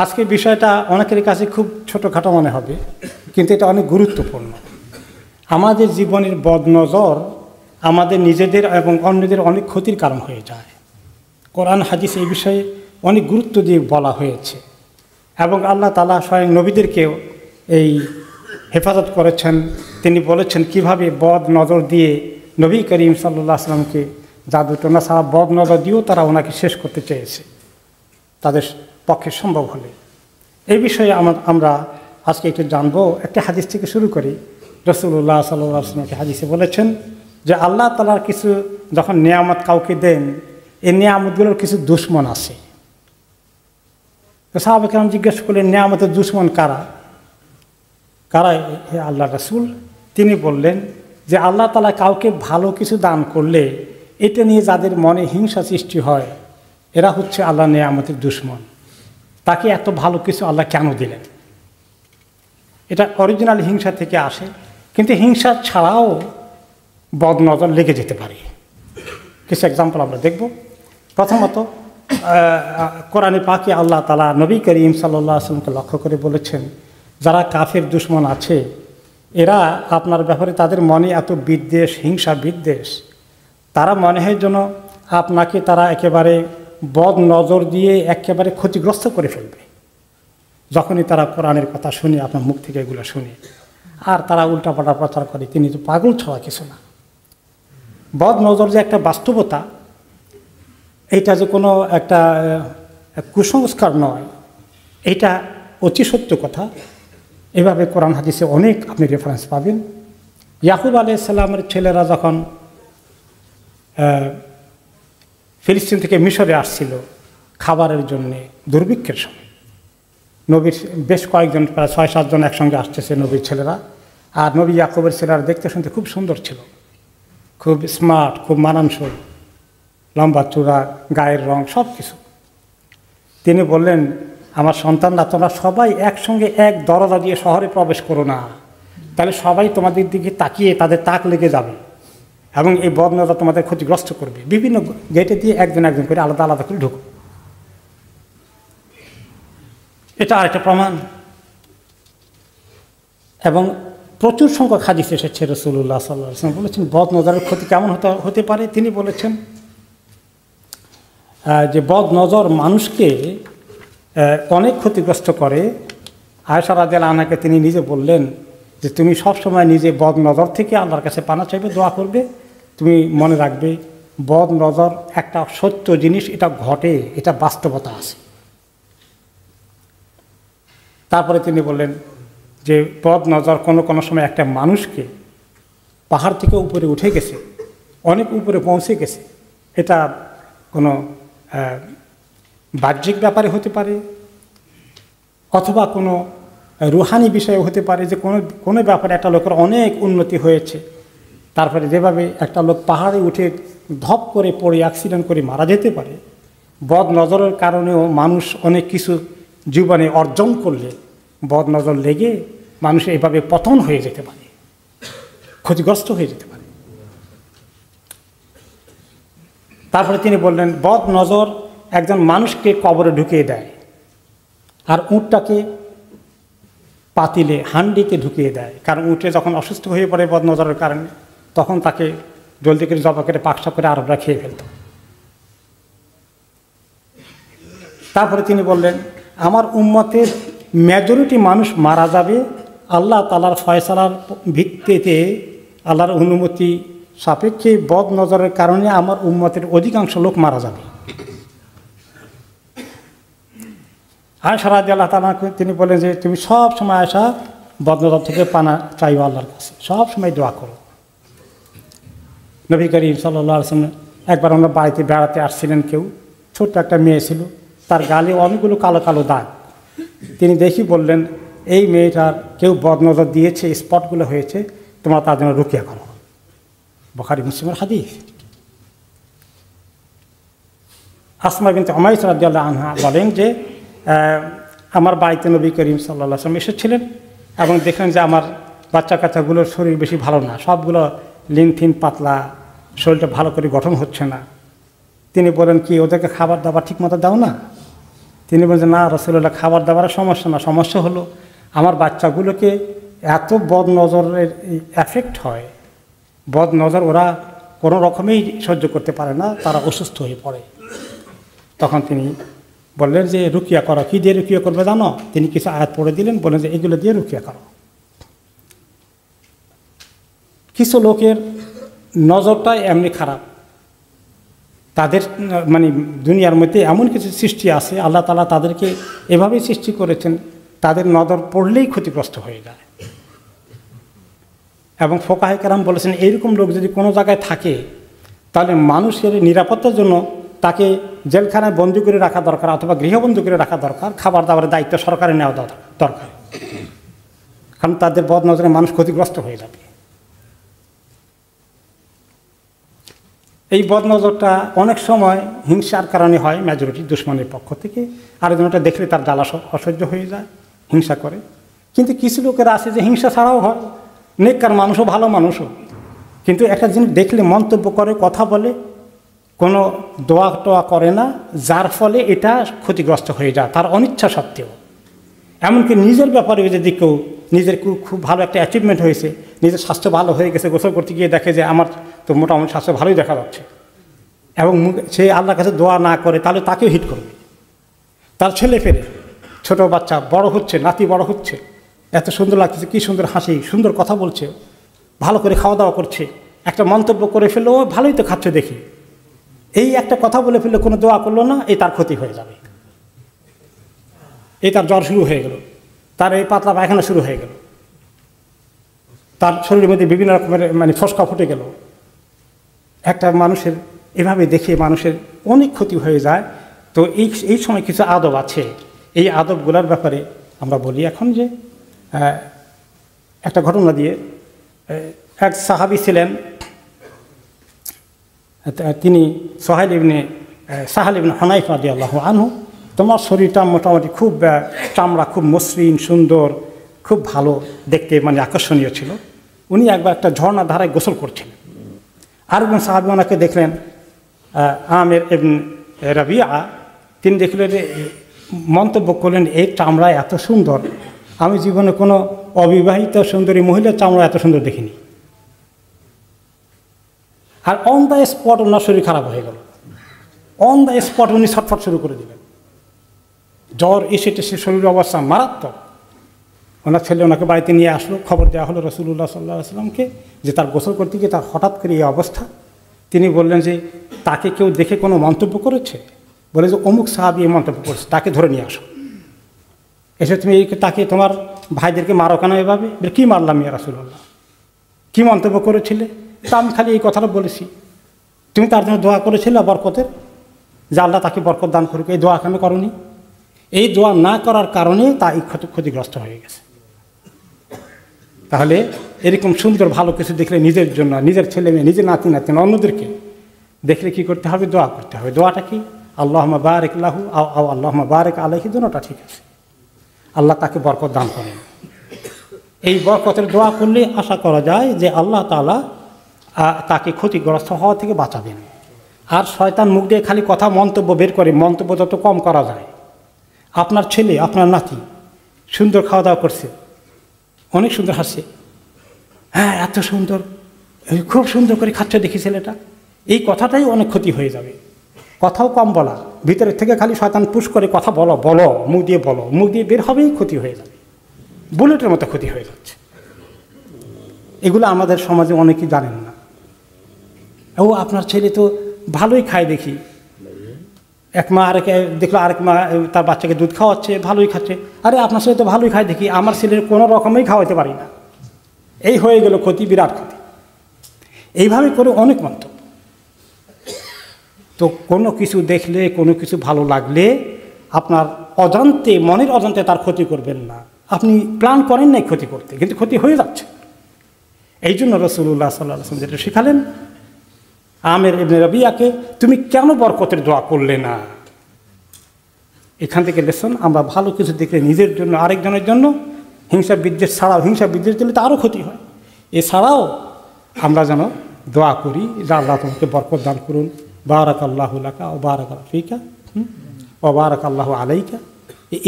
আজকের বিষয়টা অনেকের কাছে খুব ছোটোখাটো মনে হবে, কিন্তু এটা অনেক গুরুত্বপূর্ণ। আমাদের জীবনের বদনজর আমাদের নিজেদের এবং অন্যদের অনেক ক্ষতির কারণ হয়ে যায়। কোরআন হাদিস এই বিষয়ে অনেক গুরুত্ব দিয়ে বলা হয়েছে, এবং আল্লাহ তাআলা স্বয়ং নবীদেরকেও এই হেফাজত করেছেন। তিনি বলেছেন কিভাবে বদ নজর দিয়ে নবী করিম সাল্লাল্লাহু আলাইহি ওয়াসাল্লামকে জাদুটোনা ছাড়া বদ নজর দিয়েও তারা ওনাকে শেষ করতে চেয়েছে তাদের পক্ষে সম্ভব হলে। এই বিষয়ে আমরা আজকে একটু জানবো। একটা হাদিস থেকে শুরু করি। রাসূলুল্লাহ সাল্লাল্লাহু আলাইহি ওয়াসাল্লাম হাদিসে বলেছেন যে আল্লাহ তাআলার কিছু যখন নিয়ামত কাউকে দেন, এই নিয়ামতগুলোর কিছু দুশ্মন আছে। সাহাবা কেরাম জিজ্ঞেস করলেন, নিয়ামতের দুশ্মন কারা? কারা হে আল্লাহ রাসূল? তিনি বললেন যে আল্লাহ তাআলা কাউকে ভালো কিছু দান করলে এটা নিয়ে যাদের মনে হিংসা সৃষ্টি হয়, এরা হচ্ছে আল্লাহ নিয়ামতের দুশ্মন। তাকে এত ভালো কিছু আল্লাহ কেন দিলেন? এটা অরিজিনাল হিংসা থেকে আসে, কিন্তু হিংসা ছাড়াও বদনজর লেগে যেতে পারে। কিছু এক্সাম্পল আমরা দেখব। প্রথমত, কোরআনে পাকে আল্লাহ তাআলা নবী করিম সাল্লাল্লাহু আলাইহি ওয়াসাল্লামকে লক্ষ্য করে বলেছেন, যারা কাফের দুশ্মন আছে এরা আপনার ব্যাপারে তাদের মনে এত বিদ্বেষ, হিংসা বিদ্বেষ, তারা মনে হয় যেন আপনাকে তারা একেবারে বদ নজর দিয়ে একেবারে ক্ষতিগ্রস্ত করে ফেলবে। যখনই তারা কোরআনের কথা শুনে, আপনার মুখ থেকে এগুলো শুনে, আর তারা উল্টাপাল্টা প্রচার করে, তিনি তো পাগল ছাড়া কিছু না। বদ নজর যে একটা বাস্তবতা, এইটা যে কোনো একটা কুসংস্কার নয়, এইটা অতি সত্য কথা। এভাবে কোরআন হাদিসে অনেক আপনি রেফারেন্স পাবেন। ইয়াকুব আলাইহিস সালামের ছেলেরা যখন ফিলিস্তিন থেকে মিশরে আসছিল খাবারের জন্যে দুর্ভিক্ষের সময়, নবীর বেশ কয়েকজন, প্রায় ৬-৭ জন একসঙ্গে আসতেছে নবীর ছেলেরা। আর নবী ইয়াকুবের ছেলেরা দেখতে শুনতে খুব সুন্দর ছিল, খুব স্মার্ট, খুব মানানসই, লম্বা চূড়া, গায়ের রং, সব কিছু। তিনি বললেন, আমার সন্তানরা তোমরা সবাই একসঙ্গে এক দরজা দিয়ে শহরে প্রবেশ করো না, তাহলে সবাই তোমাদের দিকে তাকিয়ে তাদের তাক লেগে যাবে এবং এই বদনজর তোমাদের ক্ষতিগ্রস্ত করবে। বিভিন্ন গেটে দিয়ে একজন একজন করে আলাদা আলাদা করে ঢুকো। এটা আরেকটা প্রমাণ। এবং প্রচুর সংখ্যক হাদিস এসেছে, রাসূলুল্লাহ সাল্লাল্লাহু আলাইহি ওয়াসাল্লাম বলেছেন বদনজরের ক্ষতি কেমন হতে পারে। তিনি বলেছেন যে বদনজর মানুষকে অনেক ক্ষতিগ্রস্ত করে। আয়েশা রাদিয়াল্লাহু আনহাকে তিনি নিজে বললেন যে তুমি সবসময় নিজে বদনজর থেকে আল্লাহর কাছে পানা চাইবে, দোয়া করবে। তুমি মনে রাখবে বদনজর একটা সত্য জিনিস, এটা ঘটে, এটা বাস্তবতা আছে। তারপরে তিনি বললেন যে বদনজর কোনো কোনো সময় একটা মানুষকে পাহাড় থেকে উপরে উঠে গেছে, অনেক উপরে পৌঁছে গেছে। এটা কোনো বাহ্যিক ব্যাপারে হতে পারে, অথবা কোনো রুহানি বিষয়ে হতে পারে, যে কোনো ব্যাপারে একটা লোকের অনেক উন্নতি হয়েছে, তারপরে যেভাবে একটা লোক পাহাড়ে উঠে ধপ করে পড়ে অ্যাক্সিডেন্ট করে মারা যেতে পারে, বদনজরের কারণেও মানুষ অনেক কিছু জীবনে অর্জন করলে বদনজর লেগে মানুষ এভাবে পতন হয়ে যেতে পারে, ক্ষতিগ্রস্ত হয়ে যেতে পারে। তারপরে তিনি বললেন বদনজর একজন মানুষকে কবরে ঢুকিয়ে দেয়, আর উটটাকে পাতিলে, হান্ডিতে ঢুকিয়ে দেয়। কারণ উটে যখন অসুস্থ হয়ে পড়ে বদনজরের কারণে, তখন তাকে জলদি করে জবা করে পাকসা করে আরবরা খেয়ে ফেলত। তারপরে তিনি বললেন আমার উম্মতের মেজরিটি মানুষ মারা যাবে আল্লাহ তাআলার ফয়সালার ভিত্তিতে, আল্লাহর অনুমতি সাপেক্ষে বদনজরের কারণে আমার উম্মতের অধিকাংশ লোক মারা যাবে। আয়েশা রাদিয়াল্লাহু তাআলা তিনি বলেন যে তুমি সব সময় আয়েশা বদনজর থেকে পানা চাইও আল্লাহর কাছে, সব সময় দোয়া করো। নবী করিম সাল্লাল্লাহু আলাইহি ওয়াসাল্লাম একবার ওনার বাড়িতে বেড়াতে আসছিলেন, কেউ ছোট্ট একটা মেয়ে ছিল, তার গালে অনেকগুলো কালো কালো দাগ। তিনি দেখি বললেন এই মেয়েটার কেউ বদনজর দিয়েছে, স্পটগুলো হয়েছে, তোমরা তার জন্য রুকিয়া করো। বুখারী মুসলিমের হাদিস। আসমা বিনতে উমাইস রাদিয়াল্লাহু আনহা বলেন যে আমার বাড়িতে নবী করিম সাল্লাল্লাহু আলাইহি ওয়াসাল্লাম এসেছিলেন এবং দেখলেন যে আমার বাচ্চা কাচ্চাগুলোর শরীর বেশি ভালো না, সবগুলো লিনথিন পাতলা, শরীরটা ভালো করে গঠন হচ্ছে না। তিনি বলেন কি ওদেরকে খাবার দাবার ঠিক মতো দাও না? তিনি বলছেন, না রাসূলুল্লাহ, খাবার দাবারের সমস্যা না, সমস্যা হলো আমার বাচ্চাগুলোকে এত বদ নজরের এফেক্ট হয়, বদ নজর ওরা কোনো রকমেই সহ্য করতে পারে না, তারা অসুস্থ হয়ে পড়ে। তখন তিনি বললেন যে রুকিয়া করো। কী দিয়ে রুকিয়া করবে জানো? তিনি কিছু আয়াত পড়ে দিলেন, বললেন যে এগুলো দিয়ে রুকিয়া করো। কিছু লোকের নজরটাই এমনি খারাপ, তাদের মানে দুনিয়ার মধ্যে এমন কিছু সৃষ্টি আছে, আল্লাহ তাআলা তাদেরকে এভাবেই সৃষ্টি করেছেন, তাদের নজর পড়লেই ক্ষতিগ্রস্ত হয়ে যায়। এবং ফুকাহে কেরাম বলেছেন, এইরকম লোক যদি কোনো জায়গায় থাকে তাহলে মানুষের নিরাপত্তার জন্য তাকে জেলখানায় বন্দী করে রাখা দরকার, অথবা গৃহবন্দী করে রাখা দরকার। খাবার দাবারের দায়িত্ব সরকারের নেওয়া দরকার, কারণ তাদের বদ নজরে মানুষ ক্ষতিগ্রস্ত হয়ে যাবে। এই বদনজরটা অনেক সময় হিংসার কারণে হয়, মেজরিটি দুশ্মনের পক্ষ থেকে। আরেকজনটা দেখলে তার জ্বালা অসহ্য হয়ে যায়, হিংসা করে। কিন্তু কিছু লোকেরা আছে যে হিংসা ছাড়াও হয়, নেককার মানুষও, ভালো মানুষও, কিন্তু একটা জিনিস দেখলে মন্তব্য করে, কথা বলে, কোনো দোয়া টোয়া করে না, যার ফলে এটা ক্ষতিগ্রস্ত হয়ে যায় তার অনিচ্ছা সত্ত্বেও। এমনকি নিজের ব্যাপারে যদি কেউ নিজের খুব ভালো একটা অ্যাচিভমেন্ট হয়েছে, নিজের স্বাস্থ্য ভালো হয়ে গেছে, গোসল করতে গিয়ে দেখে যে আমার তো মোটামুটি স্বাস্থ্য ভালোই দেখা যাচ্ছে, এবং সে আল্লাহর কাছে দোয়া না করে, তাহলে তাকেও হিট করবে। তার ছেলে ফেলে ছোটো বাচ্চা বড় হচ্ছে, নাতি বড় হচ্ছে, এত সুন্দর লাগতেছে, কী সুন্দর হাসি, সুন্দর কথা বলছে, ভালো করে খাওয়া দাওয়া করছে, একটা মন্তব্য করে ফেললো, ও ভালোই তো খাচ্ছে দেখি, এই একটা কথা বলে ফেললে, কোনো দোয়া করলো না, এই তার ক্ষতি হয়ে যাবে। এই তার জ্বর শুরু হয়ে গেল, তার এই পাতলা পায়খানা শুরু হয়ে গেল, তার শরীরের মধ্যে বিভিন্ন রকমের মানে ফসকা ফুটে গেল। একটা মানুষের এভাবে দেখে মানুষের অনেক ক্ষতি হয়ে যায়। তো এই সময় কিছু আদব আছে, এই আদবগুলোর ব্যাপারে আমরা বলি এখন। যে একটা ঘটনা দিয়ে, এক সাহাবী ছিলেন, তিনি সাহাল ইবনে হুনাইফ রাদিয়াল্লাহু আনহু। তোমার শরীরটা মোটামুটি খুব চামড়া খুব মসৃণ, সুন্দর, খুব ভালো দেখতে, মানে আকর্ষণীয় ছিল। উনি একবার একটা ঝর্ণার ধারায় গোসল করছিলেন। আরেকজন সাহাবী ওনাকে দেখলেন, আমের ইবনে রাবিয়া, তিনি দেখলেন যে মন্তব্য করলেন, এই চামড়া এত সুন্দর, আমি জীবনে কোনো অবিবাহিত সুন্দরী মহিলার চামড়া এত সুন্দর দেখিনি। আর অন দ্য স্পট ওনার শরীর খারাপ হয়ে গেল, অন দ্য স্পট উনি ছটফট শুরু করে দিলেন, জ্বর এসে শরীরের অবস্থা মারাত্মক। ওনার ছেলে ওনাকে বাড়িতে নিয়ে আসলো, খবর দেওয়া হলো রাসূলুল্লাহ সাল্লাল্লাহু আলাইহি ওয়াসাল্লামকে যে তার গোসল করতে গিয়ে তার হঠাৎ করে এই অবস্থা। তিনি বললেন যে তাকে কেউ দেখে কোনো মন্তব্য করেছে? বলে যে অমুক সাহাবী এই মন্তব্য করেছে, তাকে ধরে নিয়ে আসো। এসে তুমি তাকে তোমার ভাইদেরকে মারো কেন এভাবে? কী মারলাম ইয়া রাসূলুল্লাহ, কী মন্তব্য করেছিলে? তা আমি খালি এই কথাটা বলেছি। তুমি তার জন্য দোয়া করেছিলে বরকতের, যে আল্লাহ তাকে বরকত দান করুক, এই দোয়া কেন করনি? এই দোয়া না করার কারণে তা ক্ষতিগ্রস্ত হয়ে গেছে। তাহলে এরকম সুন্দর ভালো কিছু দেখলে নিজের জন্য, নিজের ছেলে মেয়ে, নিজের নাতি নাতিন, অন্যদেরকে দেখলে কী করতে হবে? দোয়া করতে হবে। দোয়াটা কি? আল্লাহুম্মা বারিক লাহু আও আল্লাহুম্মা বারিক আলাইহি, দুটোটা ঠিক আছে, আল্লাহ তাকে বরকত দান করেন। এই বরকতের দোয়া করলে আশা করা যায় যে আল্লাহ তাআলা তাকে ক্ষতিগ্রস্ত হওয়া থেকে বাঁচাবেন। আর শয়তান মুখ দিয়ে খালি কথা মন্তব্য বের করে, মন্তব্য যত কম করা যায়। আপনার ছেলে, আপনার নাতি সুন্দর খাওয়া দাওয়া করছে, অনেক সুন্দর হাসছে, হ্যাঁ এত সুন্দর, খুব সুন্দর করে খাচ্ছে দেখি ছেলেটা, এই কথাটাই অনেক ক্ষতি হয়ে যাবে। কথাও কম বলা, ভিতরের থেকে খালি শয়তান পুশ করে কথা বলো বলো, মুখ দিয়ে বলো, মুখ দিয়ে বের হবেই ক্ষতি হয়ে যাবে, বুলেটের মতো ক্ষতি হয়ে যাচ্ছে। এগুলো আমাদের সমাজে অনেকেই জানেন না। ও আপনার ছেলে তো ভালোই খায় দেখি, এক মা দেখলো আরেক মা তার বাচ্চাকে দুধ খাওয়াচ্ছে, ভালোই খাচ্ছে, আরে আপনার ছেলে তো ভালোই খায় দেখি, আমার ছেলের কোনো রকমেই খাওয়াতে পারি না। এই হয়ে গেল ক্ষতি, বিরাট ক্ষতি। এইভাবে করে অনেক মন্তব্য। তো কোনো কিছু দেখলে, কোনো কিছু ভালো লাগলে আপনার অজান্তে, মনের অজান্তে তার ক্ষতি করবেন না। আপনি প্ল্যান করেন নাই ক্ষতি করতে, কিন্তু ক্ষতি হয়ে যাচ্ছে। এই জন্য রাসূলুল্লাহ সাল্লাল্লাহু আলাইহি ওয়াসাল্লাম যেটা শিখালেন আমের ইবনে রাবিয়াকে, তুমি কেন বরকতের দোয়া করলে না? এখান থেকে লেসন, আমরা ভালো কিছু দেখলে নিজের জন্য, আরেকজনের জন্য, হিংসা বিদ্বেষ ছাড়াও, হিংসা বিদ্বেষ দিলে তো আরও ক্ষতি হয়। এছাড়াও আমরা যেন দোয়া করি যে আল্লাহ তোমাকে বরকত দান করুন, বারাকাল্লাহু লাকা ওয়া বারাকা ফিকা, ওবারাকাল্লাহু আলাইকা,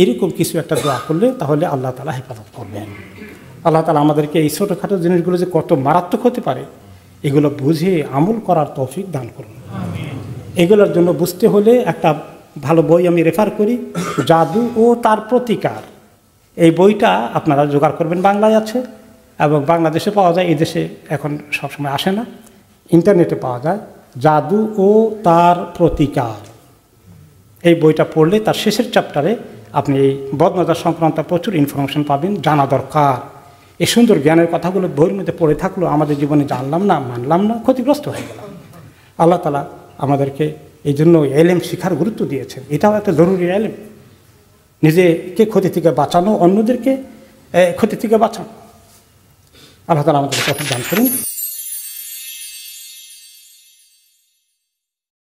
এরকম কিছু একটা দোয়া করলে তাহলে আল্লাহ তাআলা হেফাজত করবেন। আল্লাহ তাআলা আমাদেরকে এই ছোটোখাটো জিনিসগুলো যে কত মারাত্মক হতে পারে এগুলো বুঝে আমল করার তৌফিক দান করুন। এগুলোর জন্য বুঝতে হলে একটা ভালো বই আমি রেফার করি, জাদু ও তার প্রতিকার। এই বইটা আপনারা জোগাড় করবেন, বাংলায় আছে এবং বাংলাদেশে পাওয়া যায়, এই দেশে এখন সবসময় আসে না, ইন্টারনেটে পাওয়া যায়। জাদু ও তার প্রতিকার, এই বইটা পড়লে তার শেষের চ্যাপ্টারে আপনি এই বদনজর সংক্রান্ত প্রচুর ইনফরমেশন পাবেন, জানা দরকার। এই সুন্দর জ্ঞানের কথাগুলো বইয়ের মধ্যে পড়ে থাকলেও আমাদের জীবনে জানলাম না, মানলাম না, ক্ষতিগ্রস্ত হয়ে গেলাম। আল্লাহ তাআলা আমাদেরকে এই জন্য এলেম শিখার গুরুত্ব দিয়েছেন, এটাও একটা জরুরি এলেম। নিজেকে ক্ষতি থেকে বাঁচানো, অন্যদেরকে ক্ষতি থেকে বাঁচানো। আল্লাহ তাআলা আমাদেরকে তৌফিক দান করুন।